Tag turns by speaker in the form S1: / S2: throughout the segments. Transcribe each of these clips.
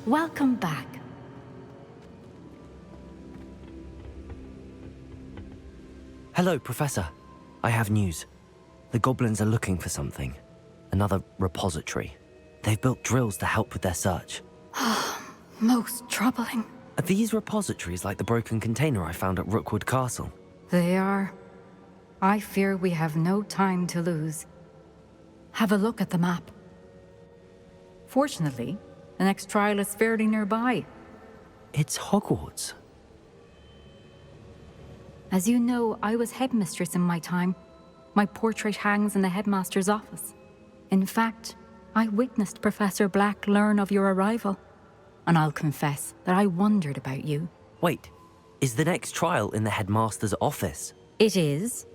S1: Welcome back.
S2: Hello, Professor. I have news. The goblins are looking for something. Another repository. They've built drills to help with their search.
S1: Most troubling.
S2: Are these repositories like the broken container I found at Rookwood Castle?
S1: They are. I fear we have no time to lose. Have a look at the map. Fortunately, the next trial is fairly nearby.
S2: It's Hogwarts.
S1: As you know, I was headmistress in my time. My portrait hangs in the headmaster's office. In fact, I witnessed Professor Black learn of your arrival. And I'll confess that I wondered about you.
S2: Wait, is the next trial in the headmaster's office?
S1: It is.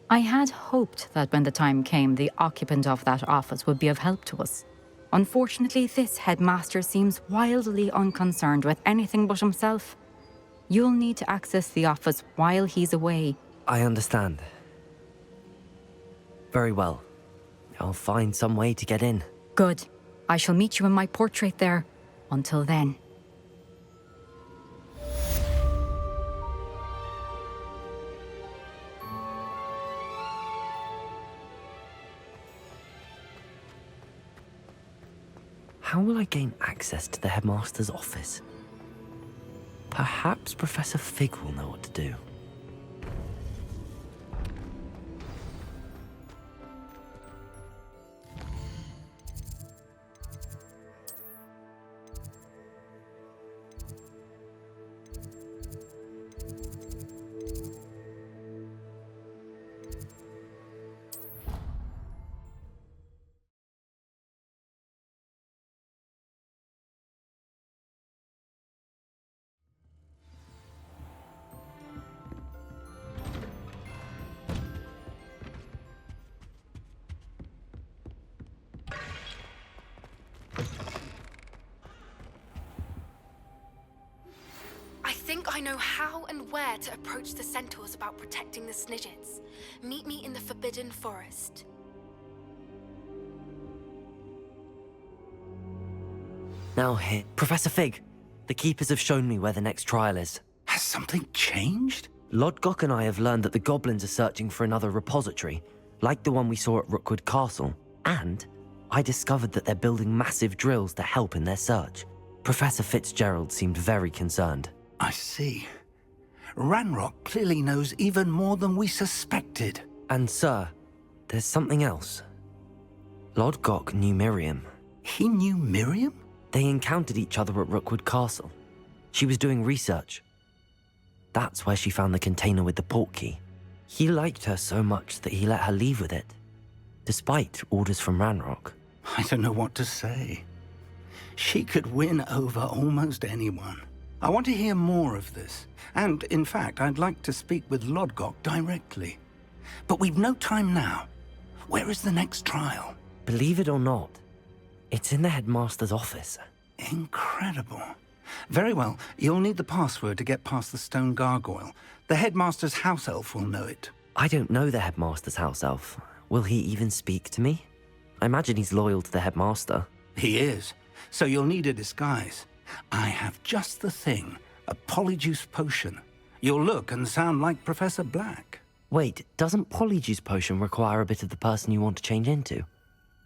S1: I had hoped that when the time came, the occupant of that office would be of help to us. Unfortunately, this headmaster seems wildly unconcerned with anything but himself. You'll need to access the office while he's away.
S2: I understand. Very well. I'll find some way to get in.
S1: Good. I shall meet you in my portrait there. Until then.
S2: How will I gain access to the headmaster's office? Perhaps Professor Fig will know what to do.
S3: I think I know how and where to approach the centaurs about protecting the Snidgets. Meet me in the Forbidden Forest.
S2: Now here, Professor Fig. The Keepers have shown me where the next trial is.
S4: Has something changed?
S2: Lodgok and I have learned that the goblins are searching for another repository, like the one we saw at Rookwood Castle. And I discovered that they're building massive drills to help in their search. Professor Fitzgerald seemed very concerned.
S4: I see. Ranrock clearly knows even more than we suspected.
S2: And sir, there's something else. Lodgok knew Miriam.
S4: He knew Miriam?
S2: They encountered each other at Rookwood Castle. She was doing research. That's where she found the container with the portkey. He liked her so much that he let her leave with it, despite orders from Ranrock.
S4: I don't know what to say. She could win over almost anyone. I want to hear more of this. And, in fact, I'd like to speak with Lodgok directly. But we've no time now. Where is the next trial?
S2: Believe it or not, it's in the headmaster's office.
S4: Incredible. Very well. You'll need the password to get past the stone gargoyle. The headmaster's house elf will know it.
S2: I don't know the headmaster's house elf. Will he even speak to me? I imagine he's loyal to the headmaster.
S4: He is. So you'll need a disguise. I have just the thing. A Polyjuice potion. You'll look and sound like Professor Black.
S2: Wait, doesn't Polyjuice potion require a bit of the person you want to change into?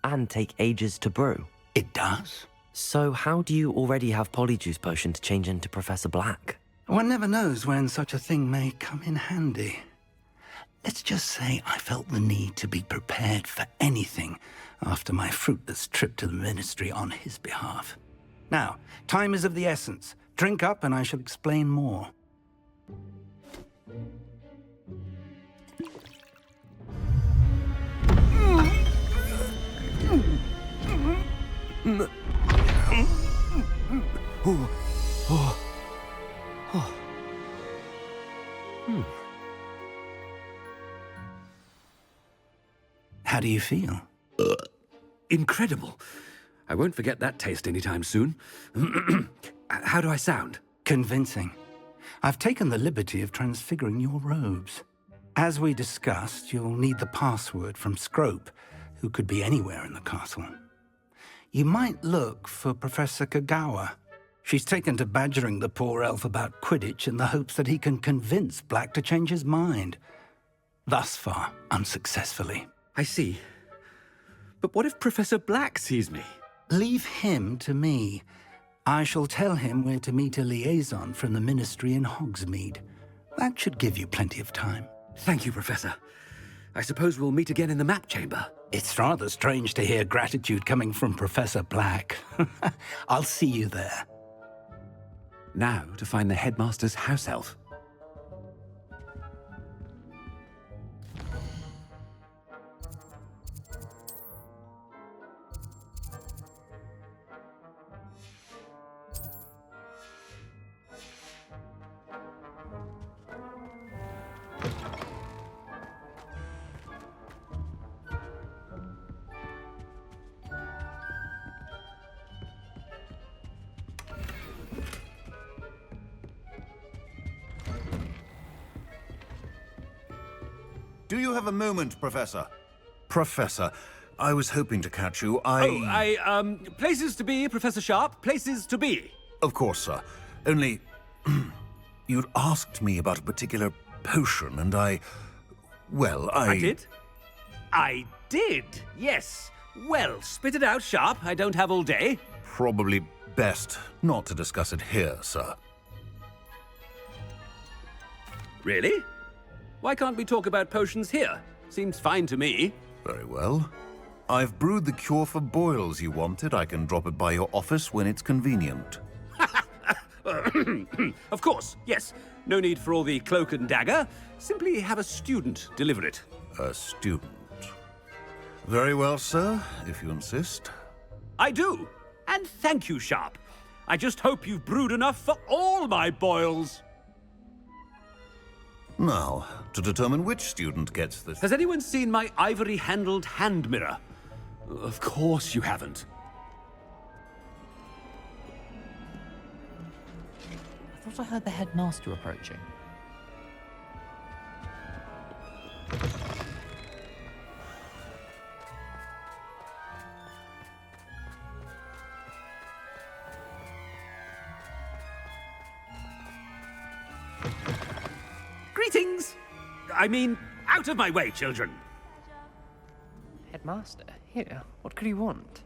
S2: And take ages to brew?
S4: It does.
S2: So how do you already have Polyjuice potion to change into Professor Black?
S4: One never knows when such a thing may come in handy. Let's just say I felt the need to be prepared for anything after my fruitless trip to the Ministry on his behalf. Now, time is of the essence. Drink up and I shall explain more. How do you feel?
S5: Incredible. I won't forget that taste anytime soon. How do I sound?
S4: Convincing. I've taken the liberty of transfiguring your robes. As we discussed, you'll need the password from Scrope, who could be anywhere in the castle. You might look for Professor Kagawa. She's taken to badgering the poor elf about Quidditch in the hopes that he can convince Black to change his mind. Thus far, unsuccessfully.
S5: I see. But what if Professor Black sees me?
S4: Leave him to me. I shall tell him we're to meet a liaison from the Ministry in Hogsmeade. That should give you plenty of time.
S5: Thank you, Professor. I suppose we'll meet again in the map chamber.
S4: It's rather strange to hear gratitude coming from Professor Black. I'll see you there.
S5: Now to find the headmaster's house elf.
S6: Do you have a moment, Professor? Professor, I was hoping to catch you.
S5: Places to be, Professor Sharp. Places to be.
S6: Of course, sir. Only... you'd asked me about a particular potion, and well,
S5: I did? I did, yes. Well, spit it out, Sharp. I don't have all day.
S6: Probably best not to discuss it here, sir.
S5: Really? Why can't we talk about potions here? Seems fine to me.
S6: Very well. I've brewed the cure for boils you wanted. I can drop it by your office when it's convenient.
S5: Of course, yes. No need for all the cloak and dagger. Simply have a student deliver it.
S6: A student. Very well, sir, if you insist.
S5: I do. And thank you, Sharp. I just hope you've brewed enough for all my boils.
S6: Now, to determine which student gets this...
S5: Has anyone seen my ivory-handled hand mirror? Of course you haven't.
S7: I thought I heard the headmaster approaching.
S5: Greetings! I mean, out of my way, children!
S7: Headmaster, here, what could you want?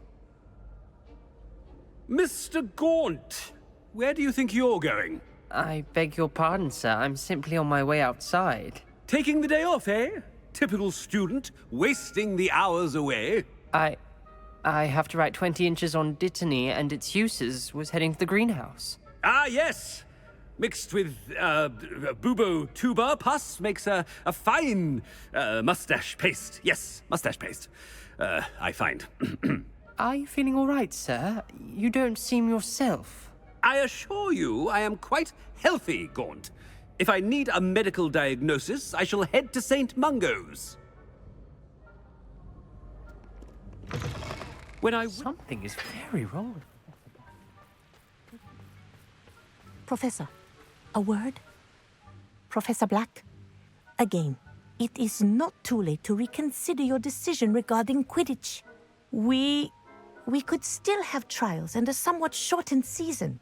S5: Mr. Gaunt, where do you think you're going?
S7: I beg your pardon, sir. I'm simply on my way outside.
S5: Taking the day off, eh? Typical student, wasting the hours away.
S7: I have to write 20 inches on Dittany and its uses. Was heading to the greenhouse.
S5: Ah, yes! Mixed with bubo tuber pus makes a fine mustache paste. Yes, mustache paste. I find.
S7: Are you feeling all right, sir? You don't seem yourself.
S5: I assure you I am quite healthy, Gaunt. If I need a medical diagnosis, I shall head to St. Mungo's.
S7: Something is very wrong.
S8: Professor, a word? Professor Black? Again, it is not too late to reconsider your decision regarding Quidditch. We could still have trials and a somewhat shortened season.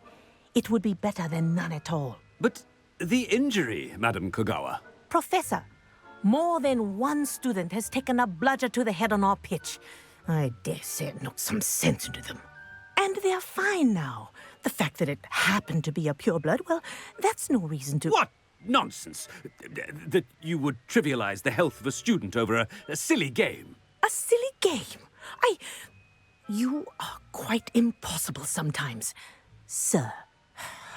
S8: It would be better than none at all.
S5: But the injury, Madam Kogawa.
S8: Professor, more than one student has taken a bludger to the head on our pitch. I dare say it knocked some sense into them. And they're fine now. The fact that it happened to be a pureblood, well, that's no reason to...
S5: What nonsense! That you would trivialize the health of a student over a silly game.
S8: A silly game? You are quite impossible sometimes. Sir,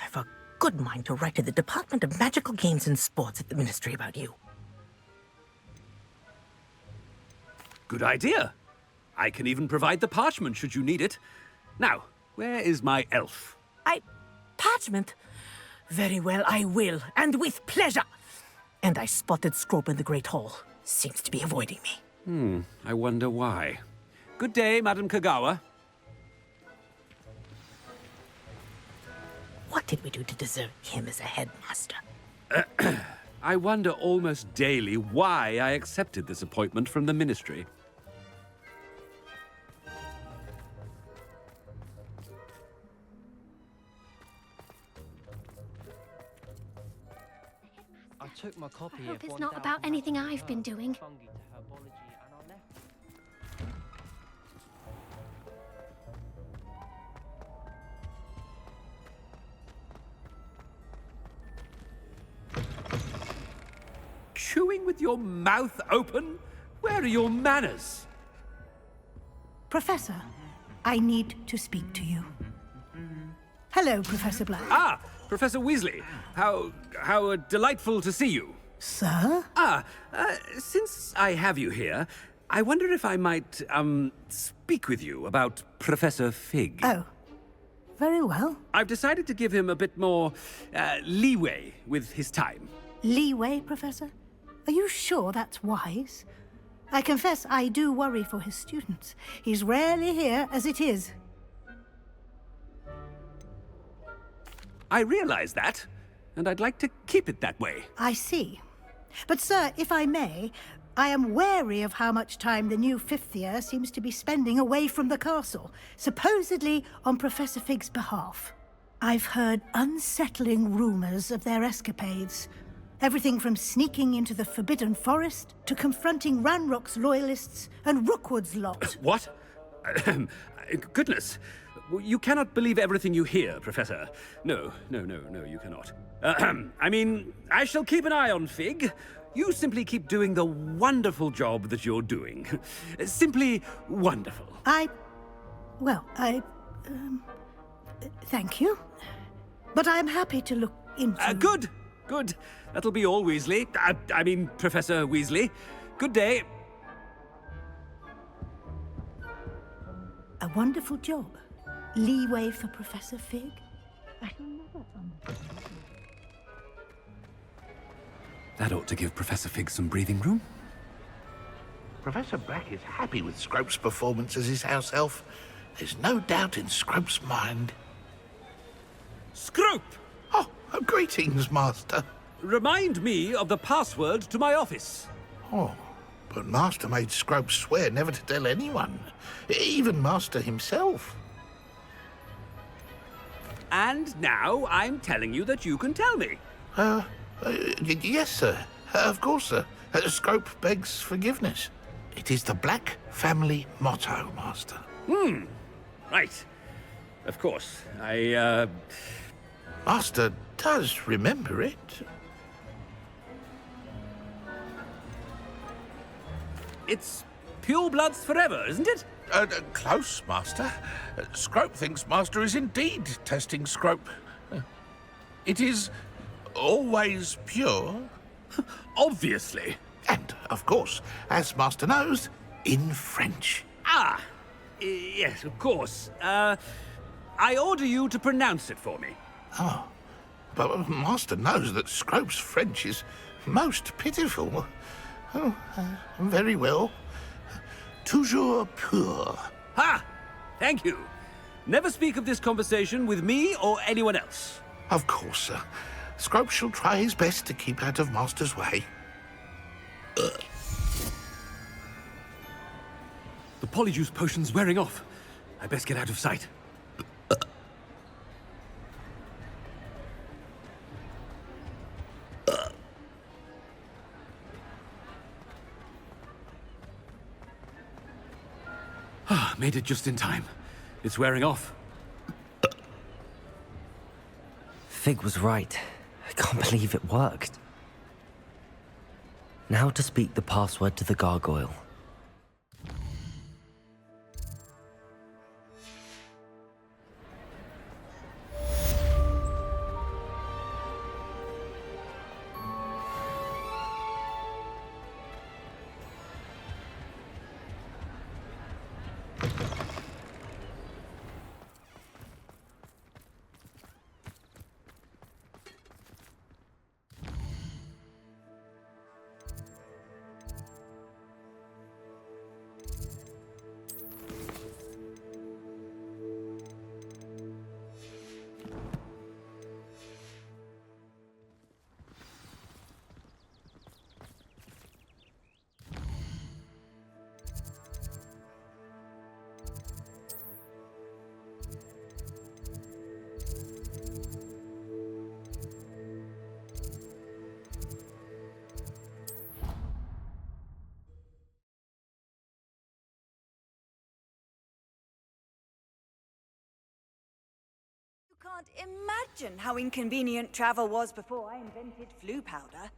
S8: I've a good mind to write to the Department of Magical Games and Sports at the Ministry about you.
S5: Good idea. I can even provide the parchment should you need it. Now, where is my elf?
S8: Parchment? Very well, I will, and with pleasure. And I spotted Scrope in the Great Hall. Seems to be avoiding me.
S5: I wonder why. Good day, Madam Kogawa.
S8: What did we do to deserve him as a headmaster?
S5: I wonder almost daily why I accepted this appointment from the Ministry.
S7: took my copy
S9: I hope
S7: of
S9: it's not about
S7: 1000
S9: anything
S7: Magic
S9: I've been
S7: Herbs,
S9: doing.
S7: fungi to herbology, and I left
S5: Chewing with your mouth open? Where are your manners?
S10: Professor, I need to speak to you. Hello, Professor Black.
S5: Ah, Professor Weasley. How delightful to see you.
S10: Sir?
S5: Since I have you here, I wonder if I might, speak with you about Professor Fig.
S10: Oh, very well.
S5: I've decided to give him a bit more, leeway with his time.
S10: Leeway, Professor? Are you sure that's wise? I confess I do worry for his students. He's rarely here as it is.
S5: I realize that, and I'd like to keep it that way.
S10: I see. But, sir, if I may, I am wary of how much time the new fifth year seems to be spending away from the castle, supposedly on Professor Fig's behalf. I've heard unsettling rumors of their escapades. Everything from sneaking into the Forbidden Forest to confronting Ranrock's loyalists and Rookwood's lot.
S5: What? Goodness. You cannot believe everything you hear, Professor. No, you cannot. I mean, I shall keep an eye on Fig. You simply keep doing the wonderful job that you're doing. Simply wonderful.
S10: Thank you. But I'm happy to look into...
S5: Good. That'll be all, Weasley. I mean, Professor Weasley. Good day.
S10: A wonderful job. Leeway for Professor Fig? I shall never understand.
S5: That ought to give Professor Fig some breathing room.
S11: Professor Black is happy with Scrope's performance as his house elf. There's no doubt in Scrope's mind.
S5: Scrope!
S11: Oh, greetings, Master.
S5: Remind me of the password to my office.
S11: Oh, but Master made Scrope swear never to tell anyone, even Master himself.
S5: And now I'm telling you that you can tell me.
S11: Yes, sir. Of course, sir. Scrope begs forgiveness. It is the Black family motto, Master.
S5: Right. Of course.
S11: Master does remember it.
S5: It's pure bloods forever, isn't it?
S11: Close, Master. Scrope thinks Master is indeed testing Scrope. It is always pure.
S5: Obviously.
S11: And, of course, as Master knows, in French.
S5: Yes, of course. I order you to pronounce it for me.
S11: Oh, but Master knows that Scrope's French is most pitiful. Oh, very well. Toujours pur.
S5: Ha! Thank you. Never speak of this conversation with me or anyone else.
S11: Of course, sir. Scrope shall try his best to keep out of Master's way.
S5: The Polyjuice potion's wearing off. I best get out of sight. Made it just in time. It's wearing off.
S2: Fig was right. I can't believe it worked. Now to speak the password to the gargoyle.
S9: can't imagine how inconvenient travel was before I invented flu powder.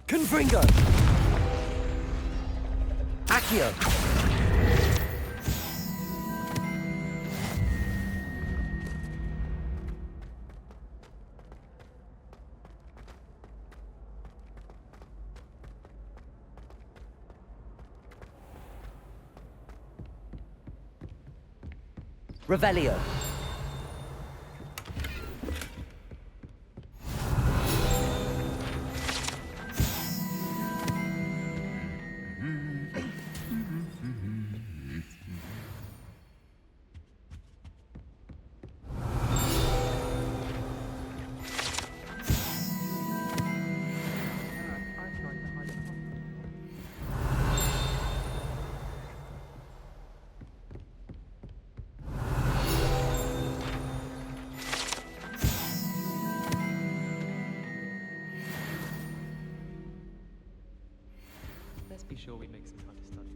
S2: Confringo! Accio! Revelio!
S12: Let's be sure we make some time to study.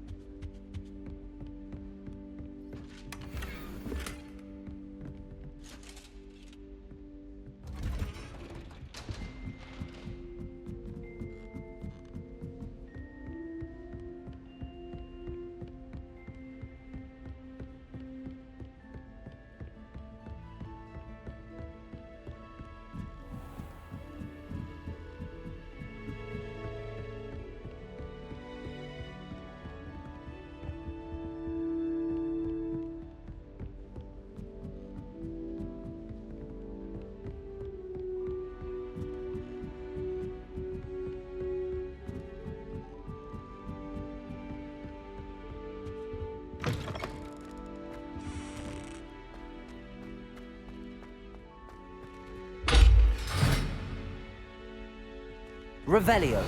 S2: Revelio!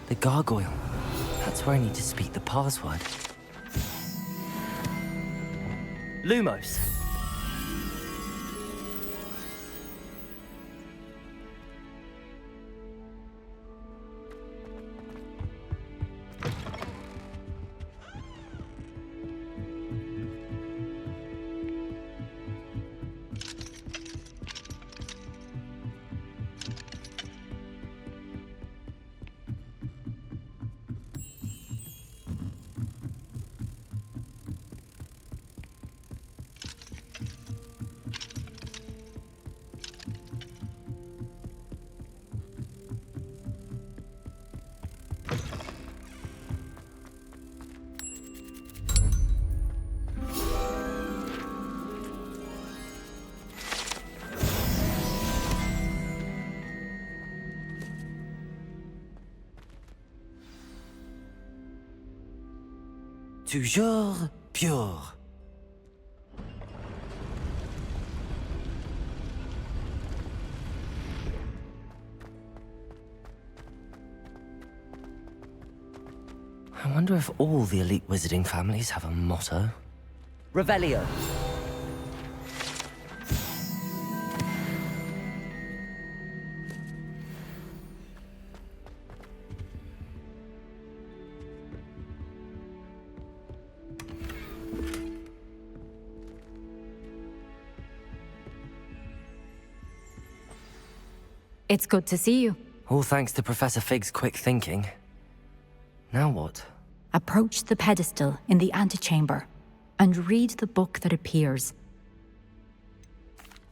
S2: The gargoyle. That's where I need to speak the password. Lumos. Toujours pure. I wonder if all the elite wizarding families have a motto. Revelio.
S1: It's good to see you.
S2: All thanks to Professor Fig's quick thinking. Now what?
S1: Approach the pedestal in the antechamber and read the book that appears.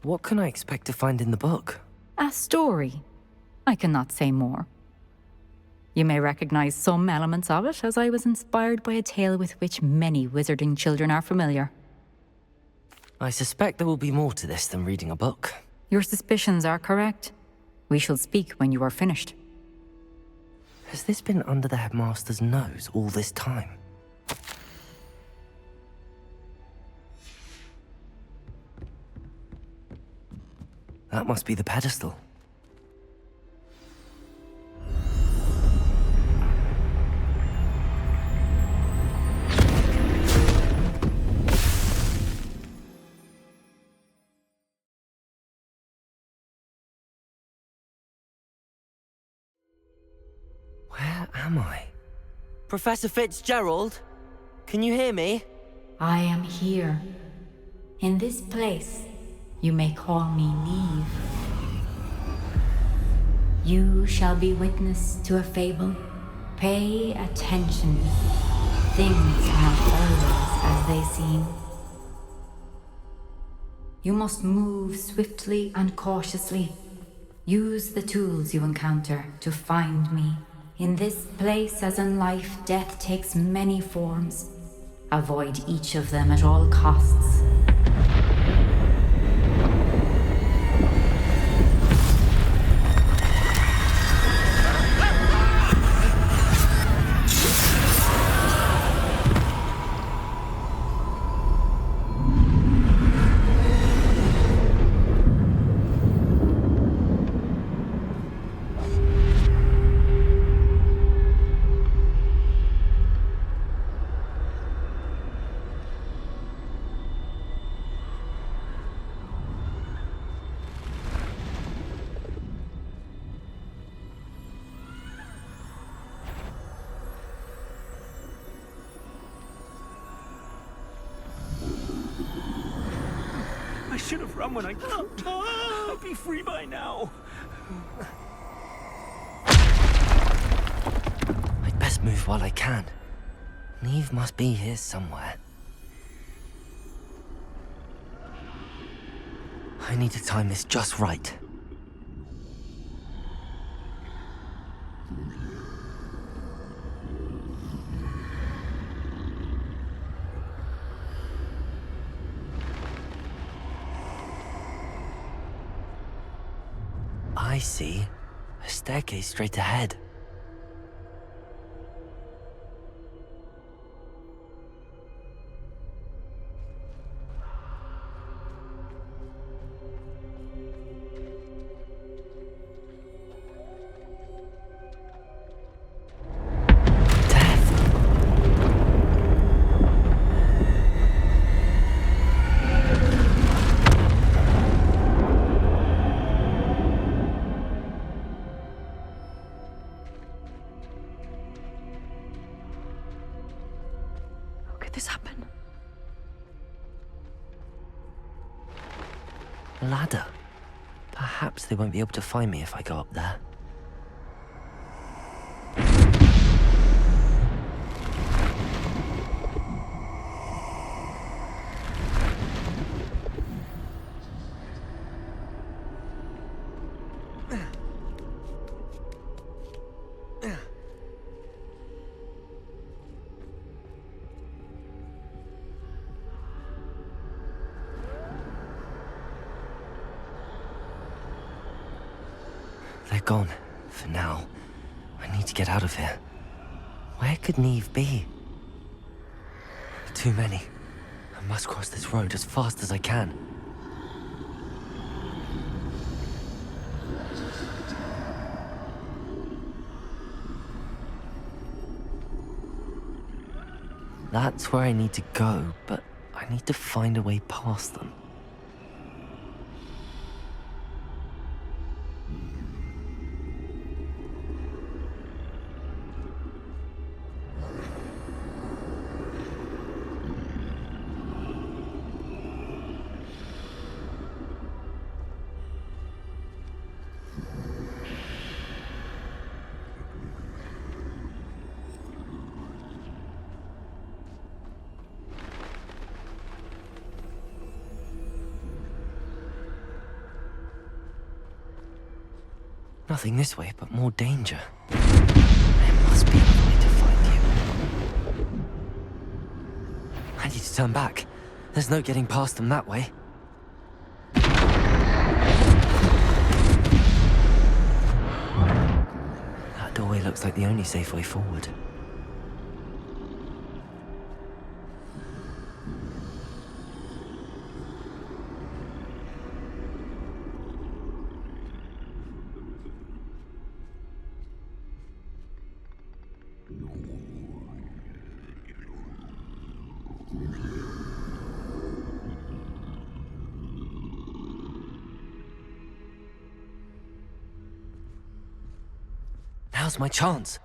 S2: What can I expect to find in the book?
S1: A story. I cannot say more. You may recognize some elements of it, as I was inspired by a tale with which many wizarding children are familiar.
S2: I suspect there will be more to this than reading a book.
S1: Your suspicions are correct. We shall speak when you are finished.
S2: Has this been under the headmaster's nose all this time? That must be the pedestal. Where am I? Professor Fitzgerald? Can you hear me?
S1: I am here. In this place, you may call me Niamh. You shall be witness to a fable. Pay attention. Things are not always as they seem. You must move swiftly and cautiously. Use the tools you encounter to find me. In this place, as in life, death takes many forms. Avoid each of them at all costs.
S5: I should have run when I could. I'd be free by now.
S2: I'd best move while I can. Niamh must be here somewhere. I need to time this just right. I see. A staircase straight ahead.
S1: This happen?
S2: A ladder. Perhaps they won't be able to find me if I go up there. They're gone, for now. I need to get out of here. Where could Niamh be? Too many. I must cross this road as fast as I can. That's where I need to go, but I need to find a way past them. Nothing this way, but more danger. There must be another way to find you. I need to turn back. There's no getting past them that way. That doorway looks like the only safe way forward. Now's my chance.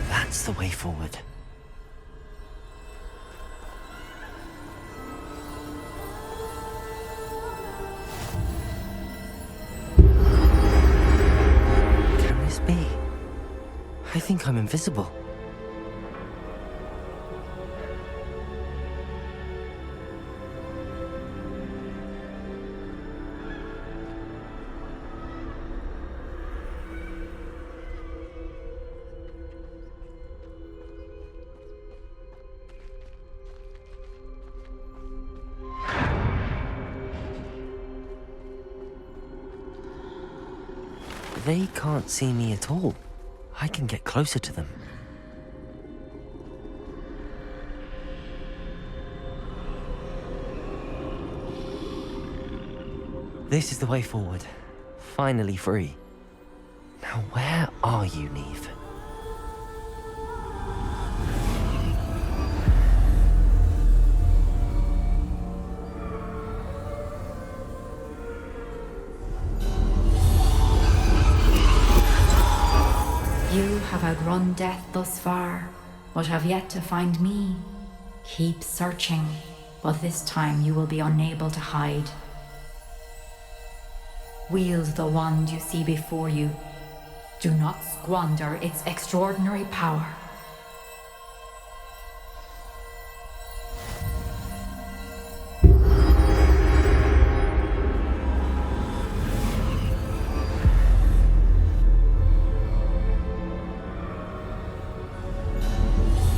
S2: That's the way forward. Can this be? I think I'm invisible. They can't see me at all. I can get closer to them. This is the way forward. Finally free. Now where are you, Niamh?
S1: You have outrun death thus far, but have yet to find me. Keep searching, but this time you will be unable to hide. Wield the wand you see before you. Do not squander its extraordinary power.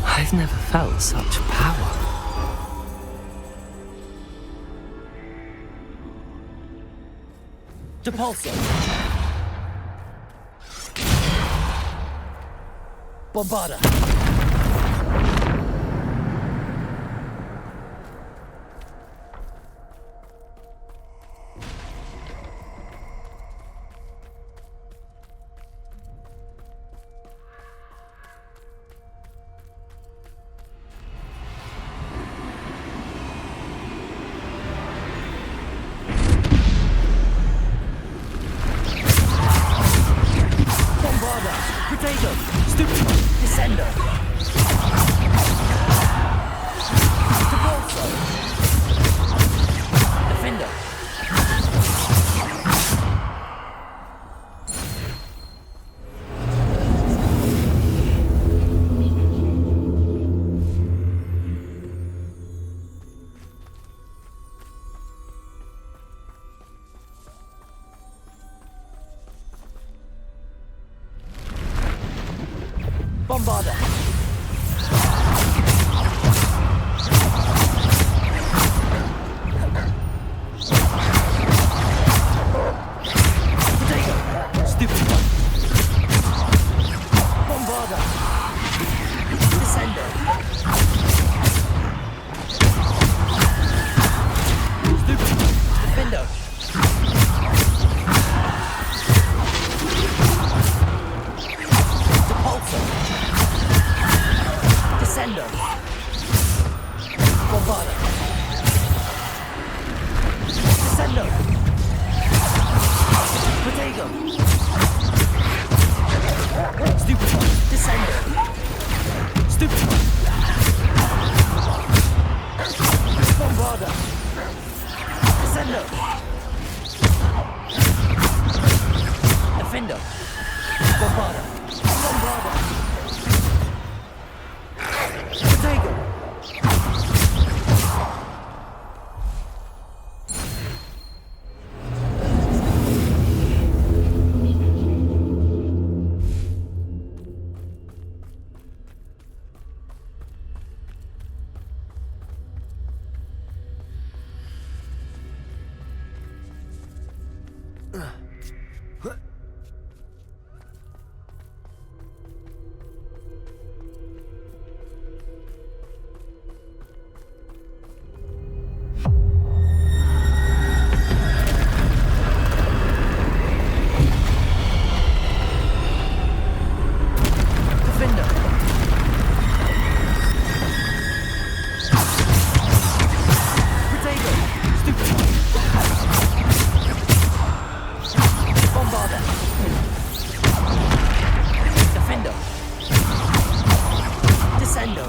S2: I've never felt such power. Depulso! Bombarda! Bombarda! Potato! Stupid one! Bombarda! Descender! Stupid one! Defender! Descender. Bombarda. Descender. Potato. Stupid one. Descender. Stupid one. Bombarda. Descender. Defender! Bombarda! Bombarda! Protego! Descendo!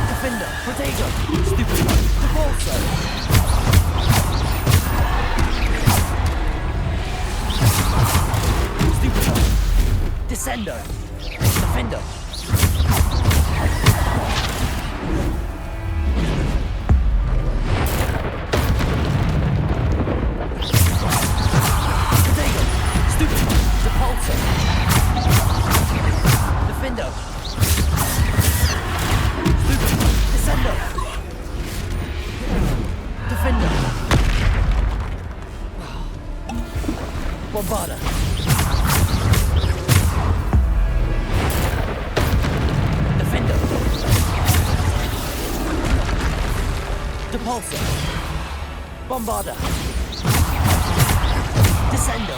S2: Defender! Protego! Stupid! Depulso! Defender! Stupid! Descendo! Defender! Bombarda! Depulso. Bombarda. Descendo.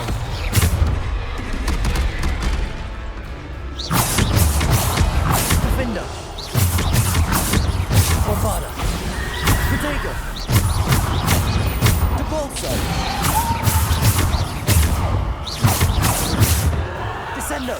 S2: Defender. Bombarda. Protego. Depulso. Descendo.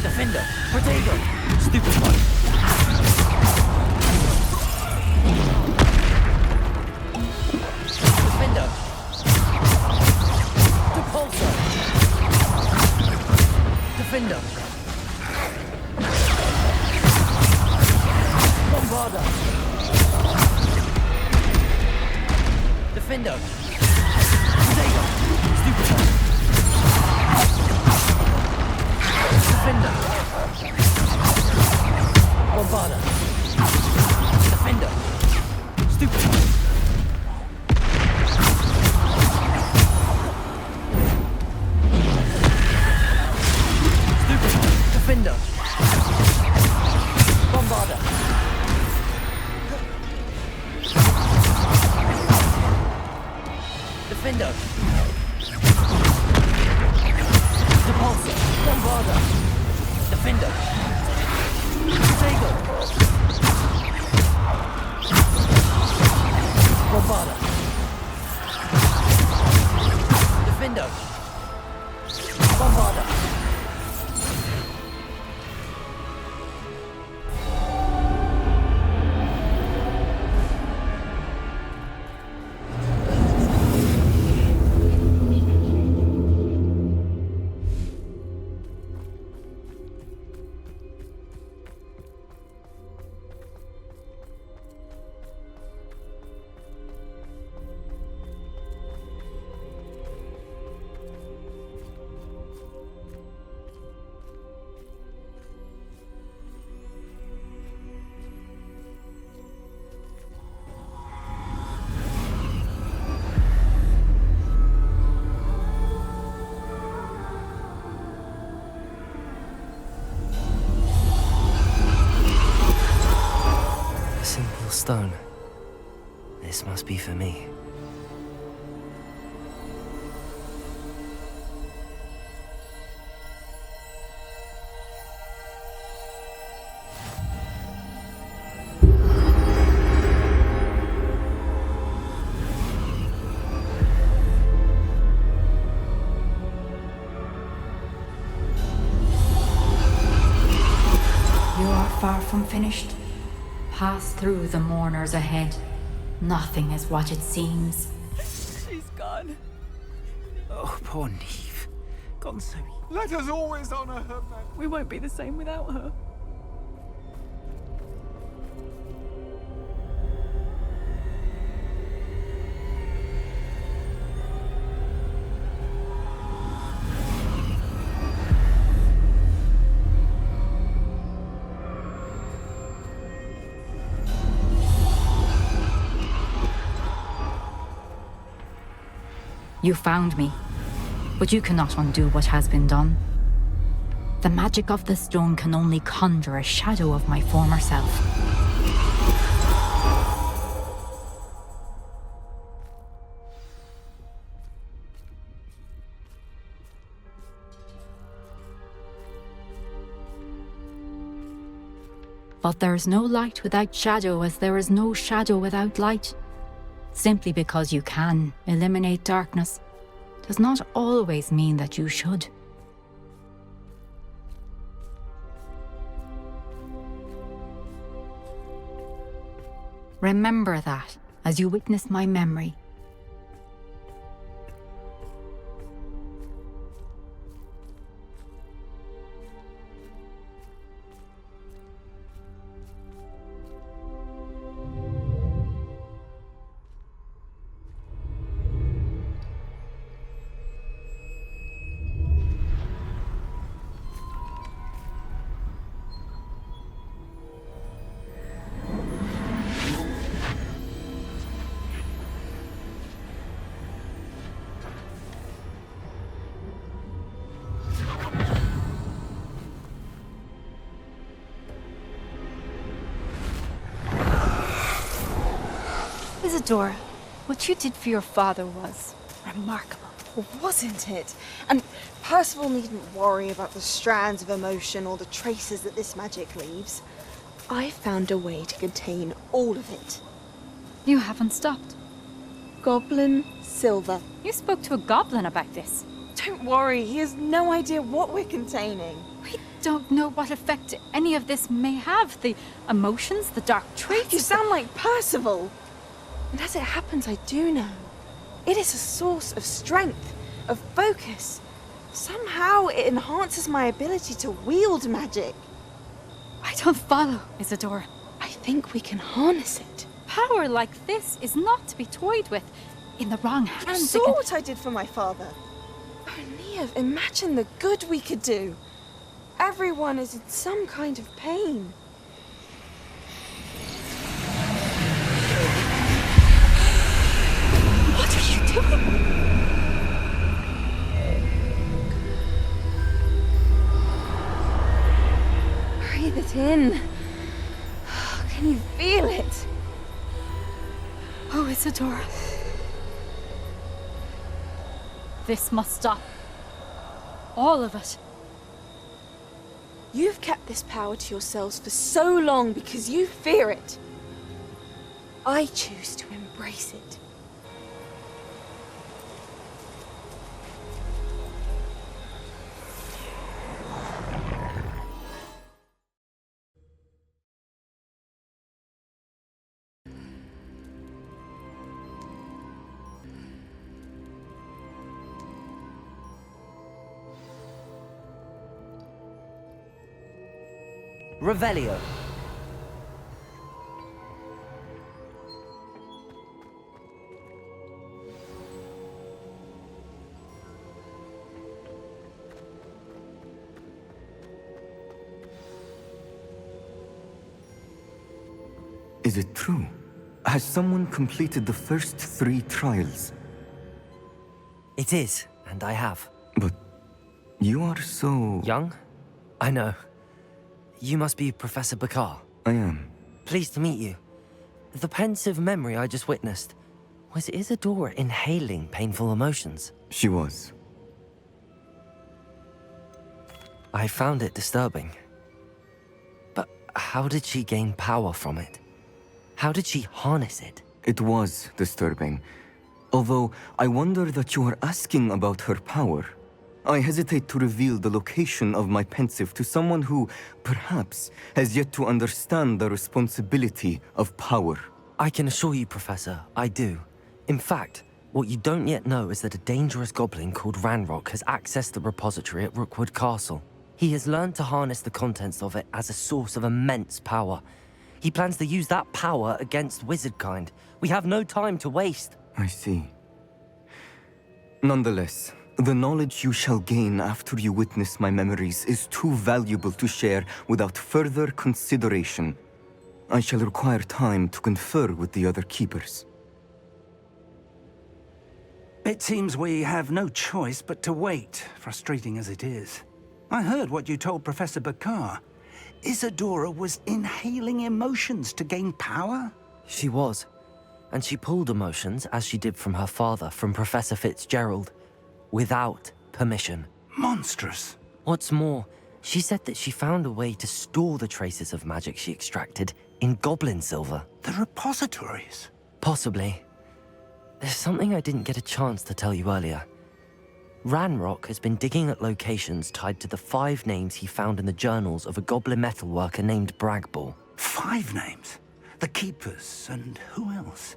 S2: Defender! Protego! Stupid one! Defender! Depulso! Defender! Bombarda! Defender! Protego! Stupid one! Defender! Bombarda! Defender! Stupid! Stupid! Defender! Bombarda! Defender! Depulso! Bombarda! Defender! Protego! Bombarda! Defender! Bombarda! Stone. This must be for me.
S1: far from finished. Pass through the mourners ahead. Nothing is what it seems.
S13: She's gone.
S4: Oh, poor Niamh. Gone so...
S13: Let us always honor her, man. We won't be the same without her.
S1: You found me, but you cannot undo what has been done. The magic of the stone can only conjure a shadow of my former self. But there is no light without shadow, as there is no shadow without light. Simply because you can eliminate darkness does not always mean that you should. Remember that as you witness my memory.
S14: Isadora, what you did for your father was remarkable.
S15: Wasn't it? And Percival needn't worry about the strands of emotion or the traces that this magic leaves. I found a way to contain all of it.
S14: You haven't stopped.
S15: Goblin Silver.
S14: You spoke to a goblin about this.
S15: Don't worry, he has no idea what we're containing.
S14: We don't know what effect any of this may have. The emotions, the dark traits.
S15: You sound like Percival. And as it happens, I do know. It is a source of strength, of focus. Somehow it enhances my ability to wield magic.
S14: I don't follow, Isadora.
S15: I think we can harness it.
S14: Power like this is not to be toyed with. In the wrong hands.
S15: You saw what I did for my father. Oh, Niamh, imagine the good we could do. Everyone is in some kind of pain.
S14: What are you doing?
S15: Breathe it in. Can you feel it?
S14: Oh, Isadora. This must stop. All of it.
S15: You've kept this power to yourselves for so long because you fear it. I choose to embrace it.
S2: Revelio.
S16: Is it true? Has someone completed the first 3 trials?
S2: It is, and I have.
S16: But you are so...
S2: young? I know. You must be Professor Bakar.
S16: I am.
S2: Pleased to meet you. The pensive memory I just witnessed, was Isadora inhaling painful emotions?
S16: She was.
S2: I found it disturbing. But how did she gain power from it? How did she harness it?
S16: It was disturbing. Although, I wonder that you are asking about her power. I hesitate to reveal the location of my pensive to someone who, perhaps, has yet to understand the responsibility of power.
S2: I can assure you, Professor, I do. In fact, what you don't yet know is that a dangerous goblin called Ranrock has accessed the repository at Rookwood Castle. He has learned to harness the contents of it as a source of immense power. He plans to use that power against wizardkind. We have no time to waste.
S16: I see. Nonetheless, the knowledge you shall gain after you witness my memories is too valuable to share without further consideration. I shall require time to confer with the other keepers.
S4: It seems we have no choice but to wait, frustrating as it is. I heard what you told Professor Bakar. Isadora was inhaling emotions to gain power?
S2: She was. And she pulled emotions, as she did from her father, from Professor Fitzgerald, without permission.
S4: Monstrous.
S2: What's more, she said that she found a way to store the traces of magic she extracted in goblin silver.
S4: The repositories?
S2: Possibly. There's something I didn't get a chance to tell you earlier. Ranrock has been digging at locations tied to the 5 names he found in the journals of a goblin metalworker named Bragball.
S4: 5 names? The Keepers, and who else?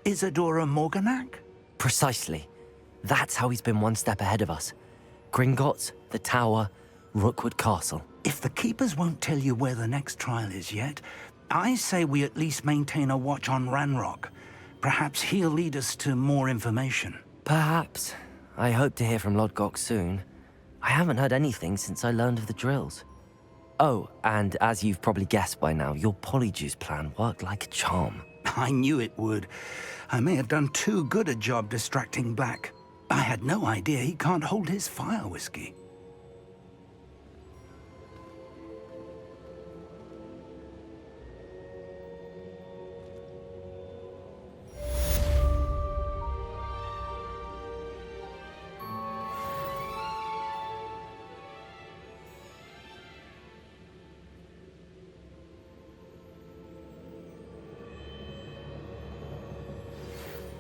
S4: Isadora Morganac?
S2: Precisely. That's how he's been one step ahead of us. Gringotts, the Tower, Rookwood Castle.
S4: If the Keepers won't tell you where the next trial is yet, I say we at least maintain a watch on Ranrock. Perhaps he'll lead us to more information.
S2: Perhaps. I hope to hear from Lodgok soon. I haven't heard anything since I learned of the drills. Oh, and as you've probably guessed by now, your Polyjuice plan worked like a charm.
S4: I knew it would. I may have done too good a job distracting Black. I had no idea he can't hold his fire whiskey.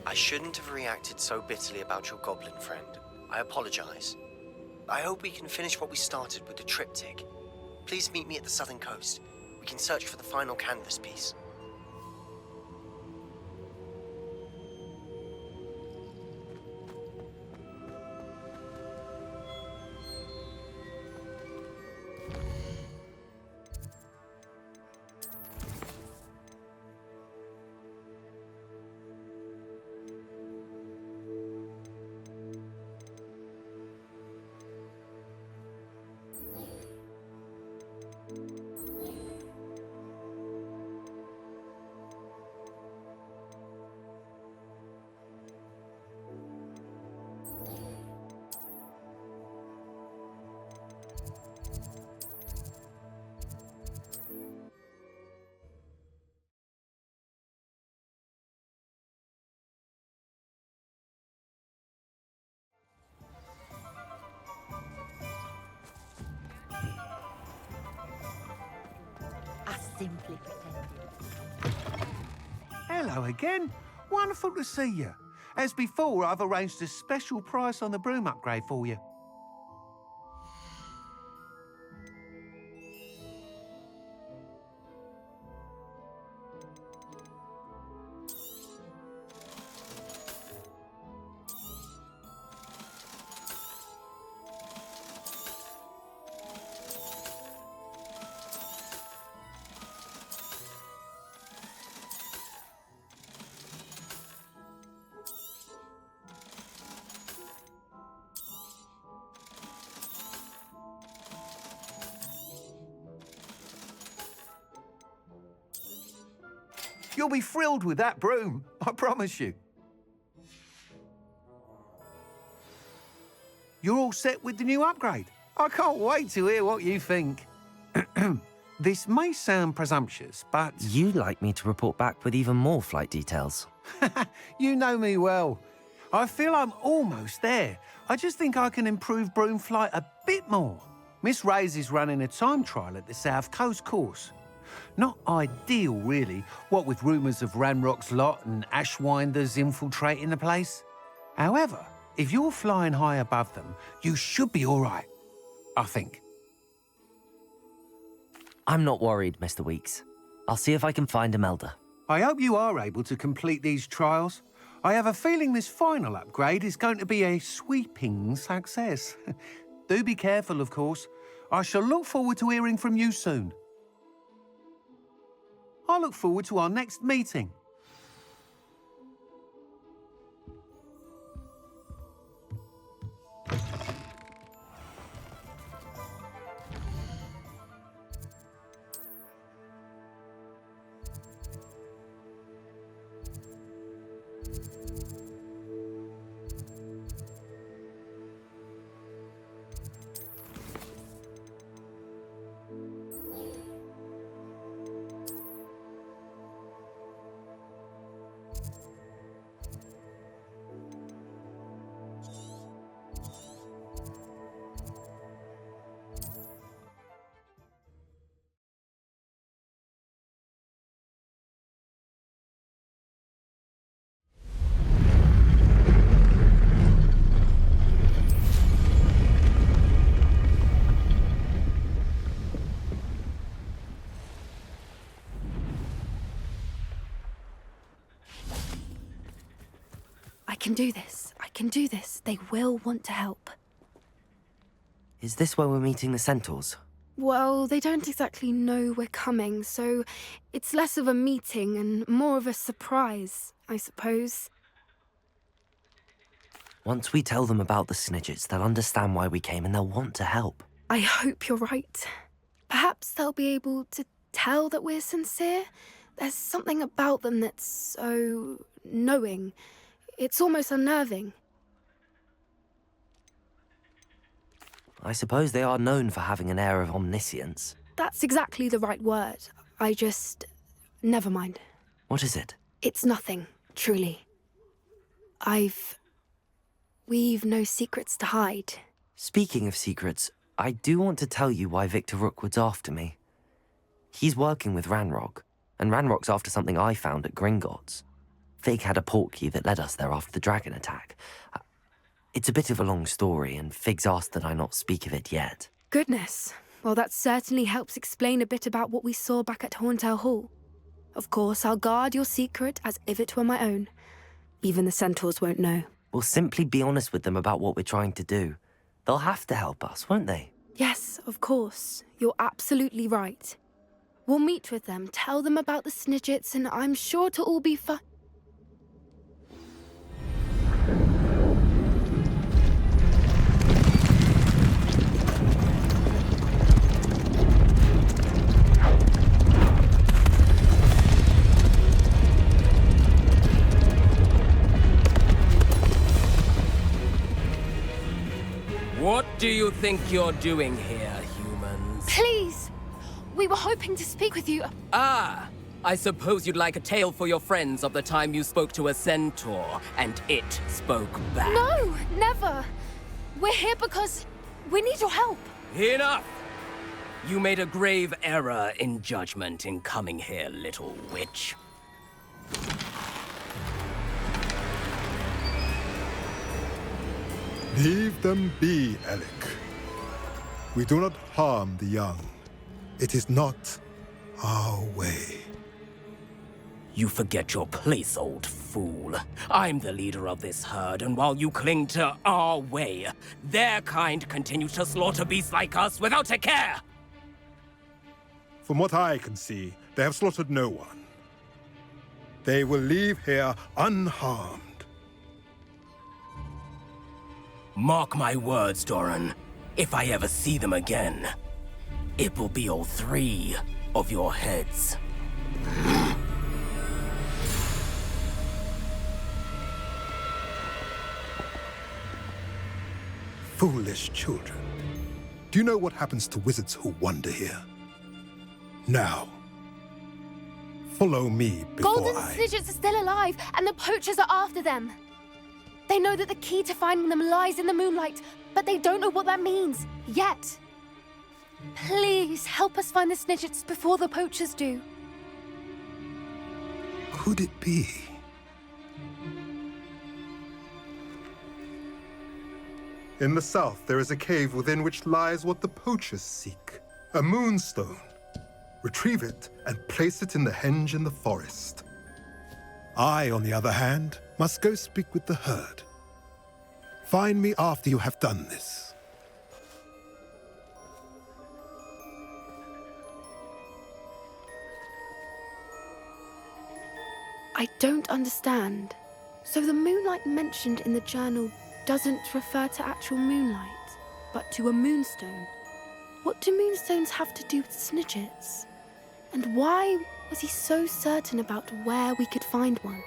S17: I shouldn't have reacted so bitterly about your goblin friend. I apologize. I hope we can finish what we started with the triptych. Please meet me at the southern coast. We can search for the final canvas piece.
S18: Simply pretended.
S19: Hello again. Wonderful to see you. As before, I've arranged a special price on the broom upgrade for you. You'll be thrilled with that broom, I promise you. You're all set with the new upgrade. I can't wait to hear what you think. This may sound presumptuous, but...
S2: You'd like me to report back with even more flight details.
S19: You know me well. I feel I'm almost there. I just think I can improve broom flight a bit more. Miss Ray's is running a time trial at the South Coast course. Not ideal, really, what with rumours of Ranrock's lot and Ashwinders infiltrating the place. However, If you're flying high above them, you should be all right, I think.
S2: I'm not worried, Mr. Weeks. I'll see if I can find Imelda.
S19: I hope you are able to complete these trials. I have a feeling this final upgrade is going to be a sweeping success. Do be careful, of course. I shall look forward to hearing from you soon. I look forward to our next meeting.
S3: I can do this. I can do this. They will want to help.
S2: Is this where we're meeting the Centaurs?
S3: Well, they don't exactly know we're coming, so it's less of a meeting and more of a surprise, I suppose.
S2: Once we tell them about the Snidgets, they'll understand why we came and they'll want to help.
S3: I hope you're right. Perhaps they'll be able to tell that we're sincere. There's something about them that's so knowing. It's almost unnerving.
S2: I suppose they are known for having an air of omniscience.
S3: That's exactly the right word. I just... never mind.
S2: What is it?
S3: It's nothing, truly. We've no secrets to hide.
S2: Speaking of secrets, I do want to tell you why Victor Rookwood's after me. He's working with Ranrock, and Ranrock's after something I found at Gringotts. Fig had a portkey that led us there after the dragon attack. It's a bit of a long story, and Fig's asked that I not speak of it yet.
S3: Goodness. Well, that certainly helps explain a bit about what we saw back at Horntail Hall. Of course, I'll guard your secret as if it were my own. Even the Centaurs won't know.
S2: We'll simply be honest with them about what we're trying to do. They'll have to help us, won't they?
S3: Yes, of course. You're absolutely right. We'll meet with them, tell them about the Snidgets, and I'm sure to all be fine.
S20: What do you think you're doing here, humans?
S3: Please! We were hoping to speak with you.
S20: Ah! I suppose you'd like a tale for your friends of the time you spoke to a centaur, and it spoke back.
S3: No, never! We're here because we need your help.
S20: Enough! You made a grave error in judgment in coming here, little witch.
S21: Leave them be, Alec. We do not harm the young. It is not our way.
S20: You forget your place, old fool. I'm the leader of this herd, and while you cling to our way, their kind continue to slaughter beasts like us without a care!
S21: From what I can see, they have slaughtered no one. They will leave here unharmed.
S20: Mark my words, Doran. If I ever see them again, it will be all 3 of your heads.
S21: Foolish children. Do you know what happens to wizards who wander here? Now, follow me before
S3: Golden Snidgets are still alive, and the poachers are after them. They know that the key to finding them lies in the moonlight, but they don't know what that means, yet. Please, help us find the Snidgets before the poachers do.
S21: Could it be? In the south, there is a cave within which lies what the poachers seek. A moonstone. Retrieve it and place it in the henge in the forest. I, on the other hand, must go speak with the herd. Find me after you have done this.
S3: I don't understand. So the moonlight mentioned in the journal doesn't refer to actual moonlight, but to a moonstone. What do moonstones have to do with snidgets? And why was he so certain about where we could find one?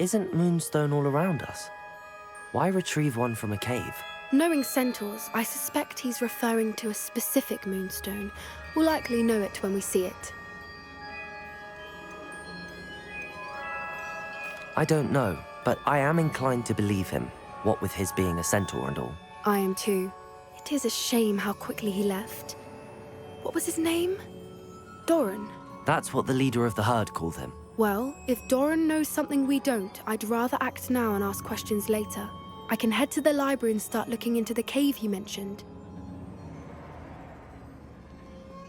S2: Isn't moonstone all around us? Why retrieve one from a cave?
S3: Knowing centaurs, I suspect he's referring to a specific moonstone. We'll likely know it when we see it.
S2: I don't know, but I am inclined to believe him, what with his being a centaur and all.
S3: I am too. It is a shame how quickly he left. What was his name? Doran.
S2: That's what the leader of the herd called him.
S3: Well, if Doran knows something we don't, I'd rather act now and ask questions later. I can head to the library and start looking into the cave you mentioned.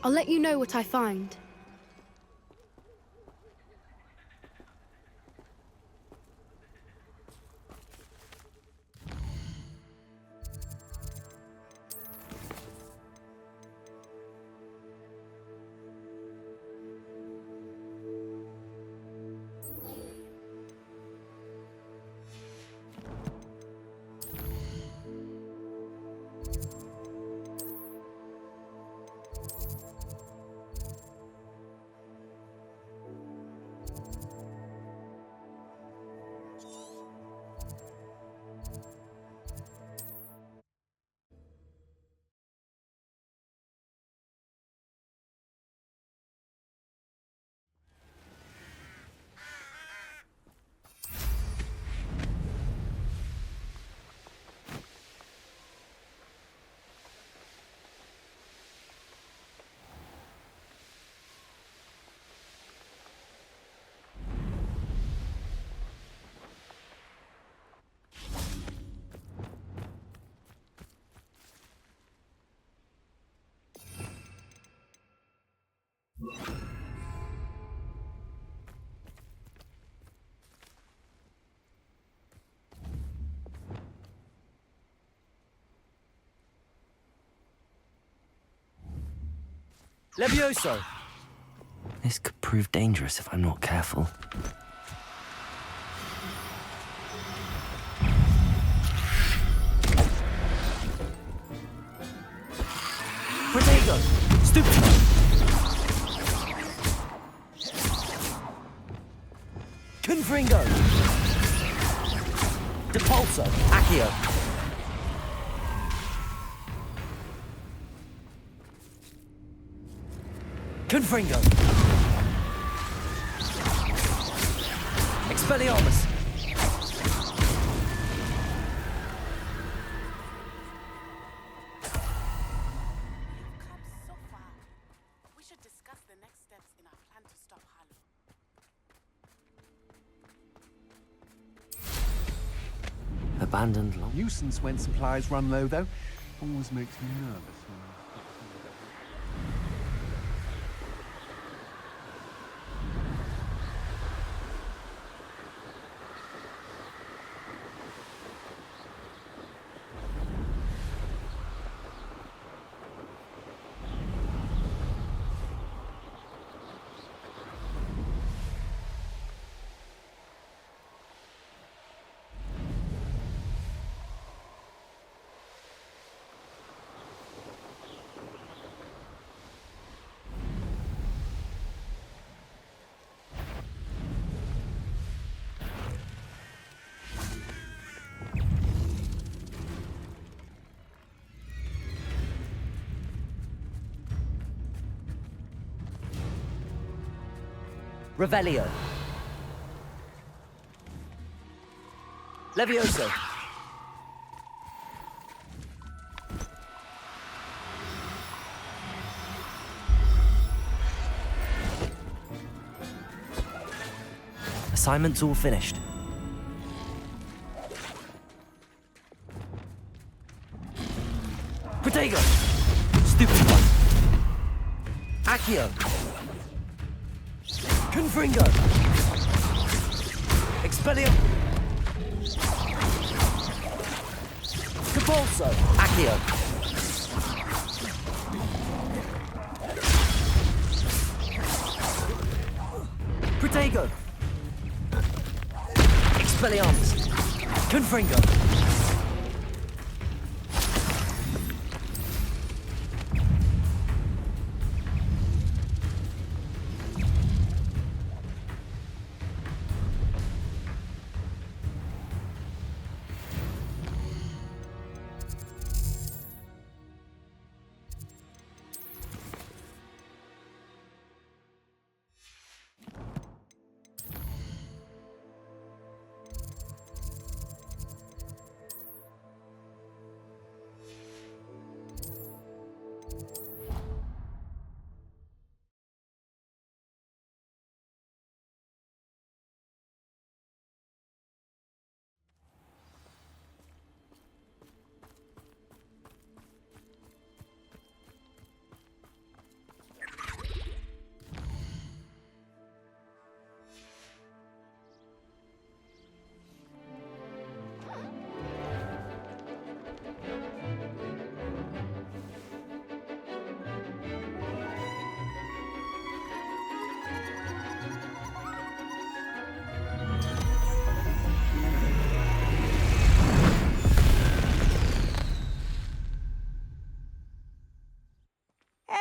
S3: I'll let you know what I find.
S2: Levioso! This could prove dangerous if I'm not careful. Protego! Stupid! Confringo! Depulso! Accio! Confringo! Expelliarmus!
S6: We should discuss the next steps in our plan to stop Harlow.
S2: Abandoned long.
S19: Nuisance when supplies run low, though. Always makes me nervous.
S2: Revelio. Levioso. Assignment's all finished. Protego! Stupid one! Accio! Confringo! Expellium! Capulso! Accio! Protego! Expelliarmus! Confringo!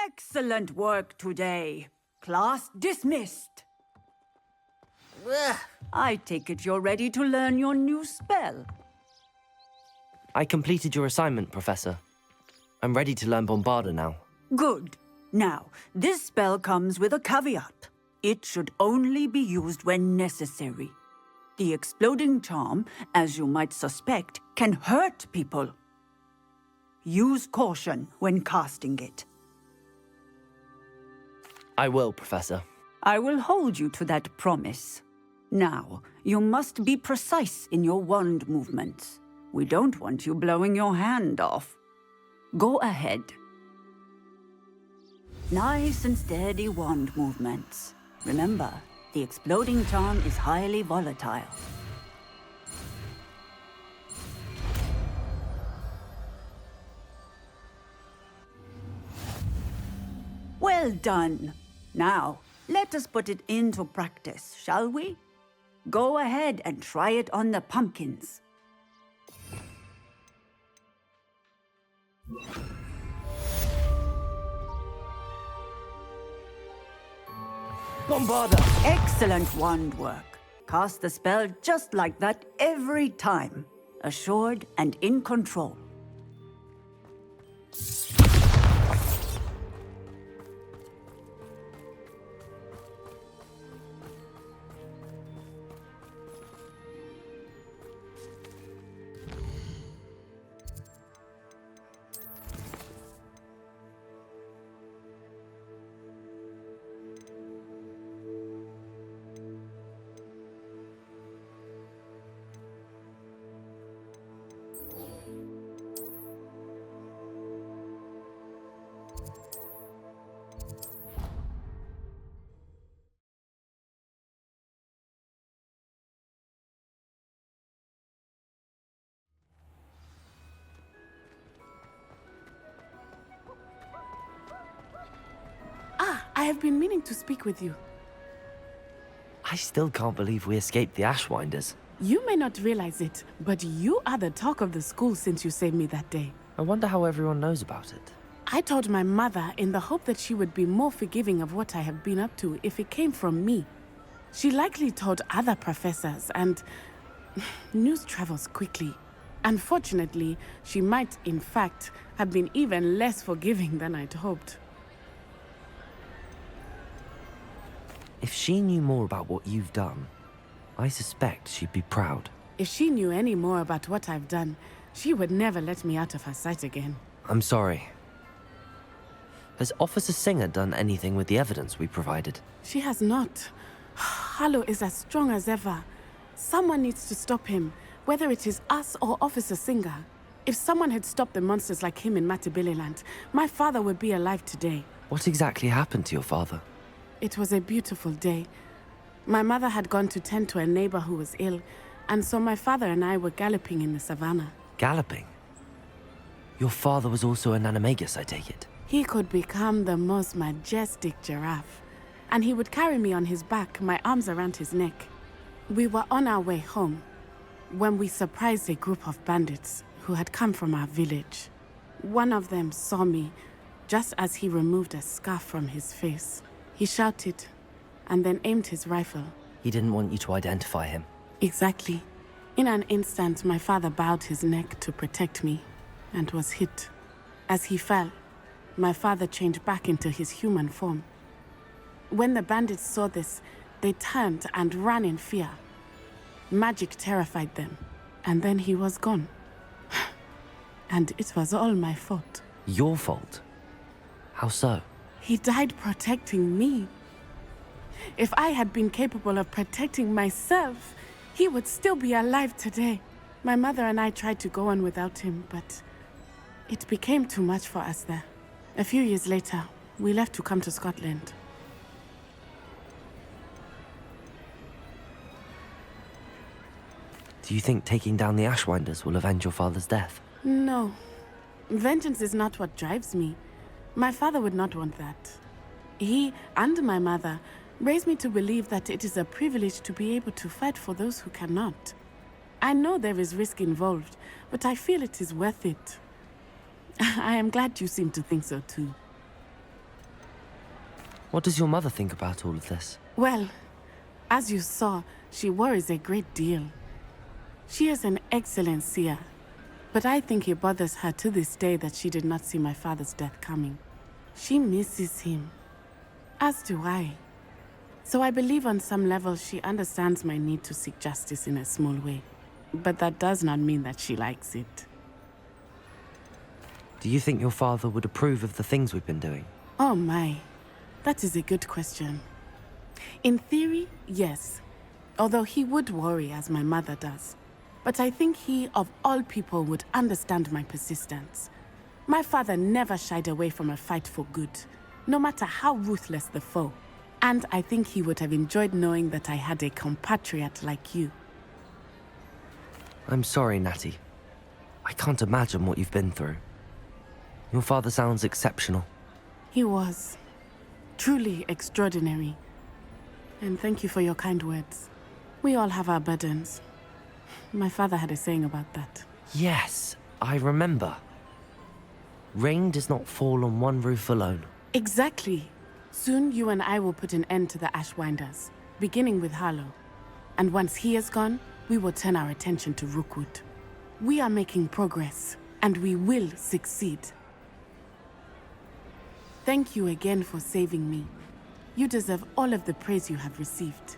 S8: Excellent work today. Class dismissed. I take it you're ready to learn your new spell.
S2: I completed your assignment, Professor. I'm ready to learn Bombarda now.
S8: Good. Now, this spell comes with a caveat. It should only be used when necessary. The exploding charm, as you might suspect, can hurt people. Use caution when casting it.
S2: I will, Professor.
S8: I will hold you to that promise. Now, you must be precise in your wand movements. We don't want you blowing your hand off. Go ahead. Nice and steady wand movements. Remember, the exploding charm is highly volatile. Well done. Now, let us put it into practice, shall we? Go ahead and try it on the pumpkins.
S2: Bombarda!
S8: Excellent wand work. Cast the spell just like that every time. Assured and in control.
S6: I have been meaning to speak with you.
S2: I still can't believe we escaped the Ashwinders.
S6: You may not realize it, but you are the talk of the school since you saved me that day.
S2: I wonder how everyone knows about it.
S6: I told my mother in the hope that she would be more forgiving of what I have been up to if it came from me. She likely told other professors, and news travels quickly. Unfortunately, she might, in fact, have been even less forgiving than I'd hoped.
S2: If she knew more about what you've done, I suspect she'd be proud.
S6: If she knew any more about what I've done, she would never let me out of her sight again.
S2: I'm sorry. Has Officer Singer done anything with the evidence we provided?
S6: She has not. Harlow is as strong as ever. Someone needs to stop him, whether it is us or Officer Singer. If someone had stopped the monsters like him in Matabeleland, my father would be alive today.
S2: What exactly happened to your father?
S6: It was a beautiful day. My mother had gone to tend to a neighbor who was ill, and so my father and I were galloping in the savannah.
S2: Galloping? Your father was also an animagus, I take it?
S6: He could become the most majestic giraffe, and he would carry me on his back, my arms around his neck. We were on our way home when we surprised a group of bandits who had come from our village. One of them saw me just as he removed a scarf from his face. He shouted and then aimed his rifle.
S2: He didn't want you to identify him.
S6: Exactly. In an instant, my father bowed his neck to protect me and was hit. As he fell, my father changed back into his human form. When the bandits saw this, they turned and ran in fear. Magic terrified them, and then he was gone. And it was all my fault.
S2: Your fault? How so?
S6: He died protecting me. If I had been capable of protecting myself, he would still be alive today. My mother and I tried to go on without him, but it became too much for us there. A few years later, we left to come to Scotland.
S2: Do you think taking down the Ashwinders will avenge your father's death?
S6: No. Vengeance is not what drives me. My father would not want that. He and my mother raised me to believe that it is a privilege to be able to fight for those who cannot. I know there is risk involved, but I feel it is worth it. I am glad you seem to think so too.
S2: What does your mother think about all of this?
S6: Well, as you saw, she worries a great deal. She is an excellent seer, but I think it bothers her to this day that she did not see my father's death coming. She misses him, as do I. So I believe on some level she understands my need to seek justice in a small way. But that does not mean that she likes it.
S2: Do you think your father would approve of the things we've been doing?
S6: Oh my, that is a good question. In theory, yes. Although he would worry as my mother does. But I think he, of all people, would understand my persistence. My father never shied away from a fight for good, no matter how ruthless the foe. And I think he would have enjoyed knowing that I had a compatriot like you.
S2: I'm sorry, Natty. I can't imagine what you've been through. Your father sounds exceptional.
S6: He was. Truly extraordinary. And thank you for your kind words. We all have our burdens. My father had a saying about that.
S2: Yes, I remember. Rain does not fall on one roof alone.
S6: Exactly. Soon you and I will put an end to the Ashwinders, beginning with Harlow. And once he is gone, we will turn our attention to Rookwood. We are making progress, and we will succeed. Thank you again for saving me. You deserve all of the praise you have received.